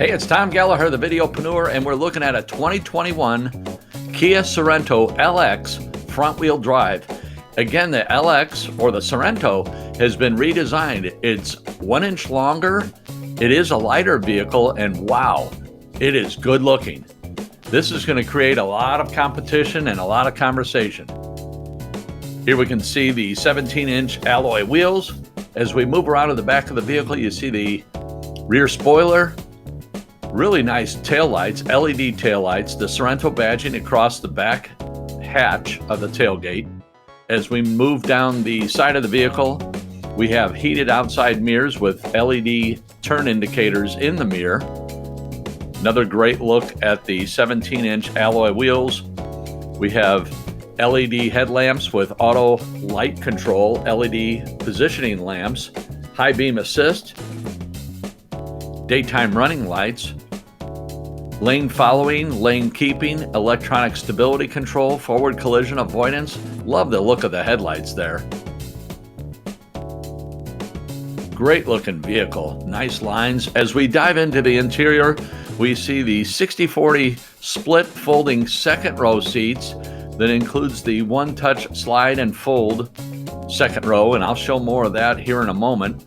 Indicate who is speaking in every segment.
Speaker 1: Hey, it's Tom Gallagher, the Videopreneur, and we're looking at a 2021 Kia Sorento LX front-wheel drive. Again, the LX, or the Sorento, has been redesigned. It's 1 inch longer, it is a lighter vehicle, and wow, it is good looking. This is going to create a lot of competition and a lot of conversation. Here we can see the 17-inch alloy wheels. As we move around to the back of the vehicle, you see the rear spoiler. Really nice taillights, LED taillights, the Sorento badging across the back hatch of the tailgate. As we move down the side of the vehicle, we have heated outside mirrors with LED turn indicators in the mirror. Another great look at the 17-inch alloy wheels. We have LED headlamps with auto light control, LED positioning lamps, high beam assist, daytime running lights, lane following, lane keeping, electronic stability control, forward collision avoidance. Love the look of the headlights there. Great looking vehicle, nice lines. As we dive into the interior, we see the 60/40 split folding second row seats that includes the one-touch slide and fold second row, and I'll show more of that here in a moment.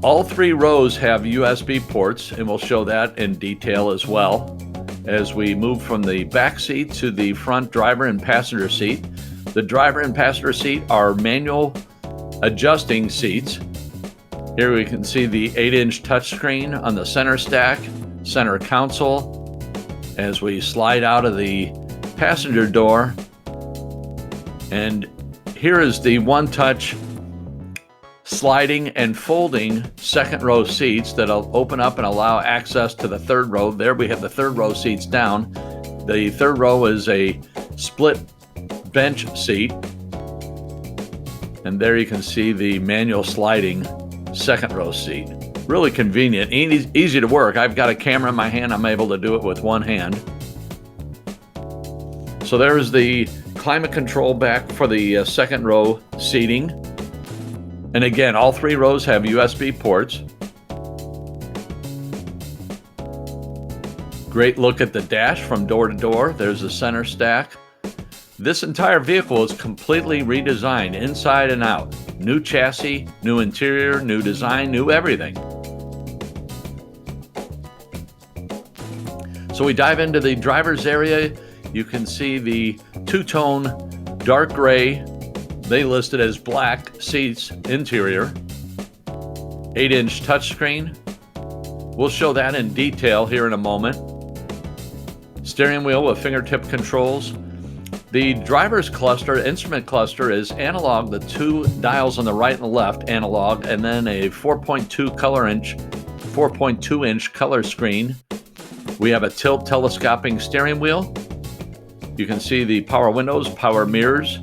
Speaker 1: All 3 rows have USB ports, and we'll show that in detail as well. As we move from the back seat to the front driver and passenger seat, the driver and passenger seat are manual adjusting seats. Here we can see the 8-inch touchscreen on the center stack, center console. As we slide out of the passenger door, and here is the one-touch sliding and folding second row seats that'll open up and allow access to the third row. There we have the third row seats down. The third row is a split bench seat, and there you can see the manual sliding second row seat. Really convenient, easy to work. I've got a camera in my hand, I'm able to do it with one hand. So there's the climate control back for the second row seating. And again, all 3 rows have USB ports. Great look at the dash from door to door. There's the center stack. This entire vehicle is completely redesigned inside and out. New chassis, new interior, new design, new everything. So we dive into the driver's area. You can see the two-tone dark gray, they listed as black seats interior, 8-inch touchscreen. We'll show that in detail here in a moment. Steering wheel with fingertip controls. The driver's cluster, instrument cluster, is analog, the 2 dials on the right and the left, analog, and then a 4.2 inch color screen. We have a tilt telescoping steering wheel. You can see the power windows, power mirrors.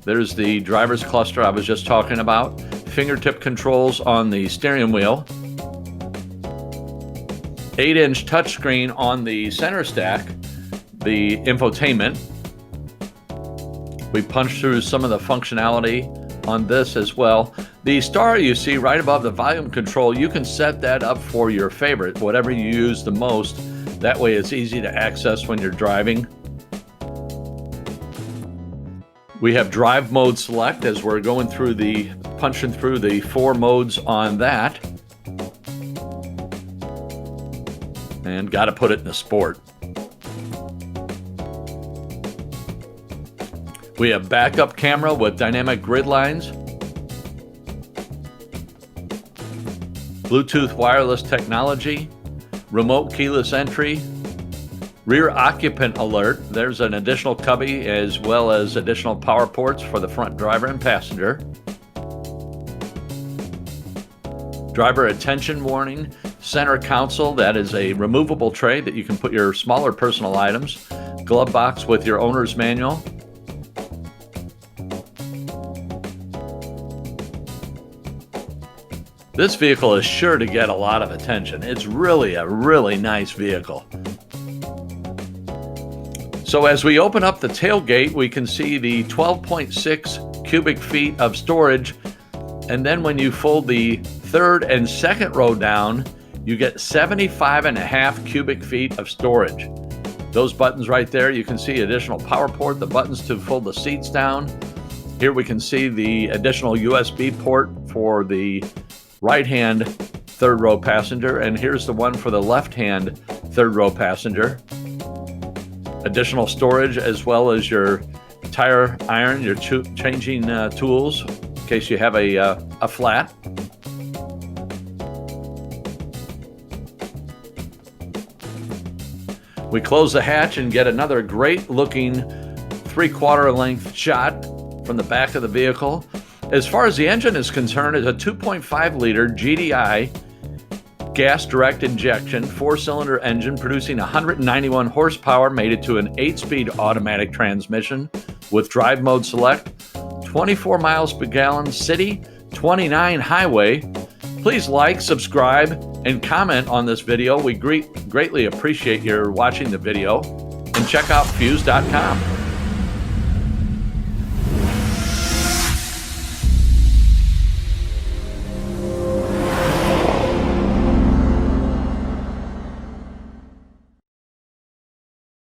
Speaker 1: There's the driver's cluster I was just talking about. Fingertip controls on the steering wheel. 8-inch touchscreen on the center stack, the infotainment. We punched through some of the functionality on this as well. The star you see right above the volume control, you can set that up for your favorite, whatever you use the most. That way it's easy to access when you're driving. We have drive mode select as we're going through punching through the 4 modes on that. And got to put it in the sport. We have backup camera with dynamic grid lines. Bluetooth wireless technology. Remote keyless entry. Rear occupant alert. There's an additional cubby as well as additional power ports for the front driver and passenger. Driver attention warning. Center console, that is a removable tray that you can put your smaller personal items. Glove box with your owner's manual. This vehicle is sure to get a lot of attention. It's really a really nice vehicle. So as we open up the tailgate, we can see the 12.6 cubic feet of storage. And then when you fold the third and second row down, you get 75.5 cubic feet of storage. Those buttons right there, you can see additional power port, the buttons to fold the seats down. Here we can see the additional USB port for the right-hand third row passenger, and here's the one for the left-hand third row passenger. Additional storage as well as your tire iron, your changing tools in case you have a flat. We close the hatch and get another great looking 3/4 length shot from the back of the vehicle. As far as the engine is concerned, it's a 2.5 liter GDI gas direct injection 4-cylinder engine producing 191 horsepower, made it to an 8-speed automatic transmission with drive mode select, 24 miles per gallon city, 29 highway. Please like, subscribe, and comment on this video. We greatly appreciate your watching the video, and check out fuse.com.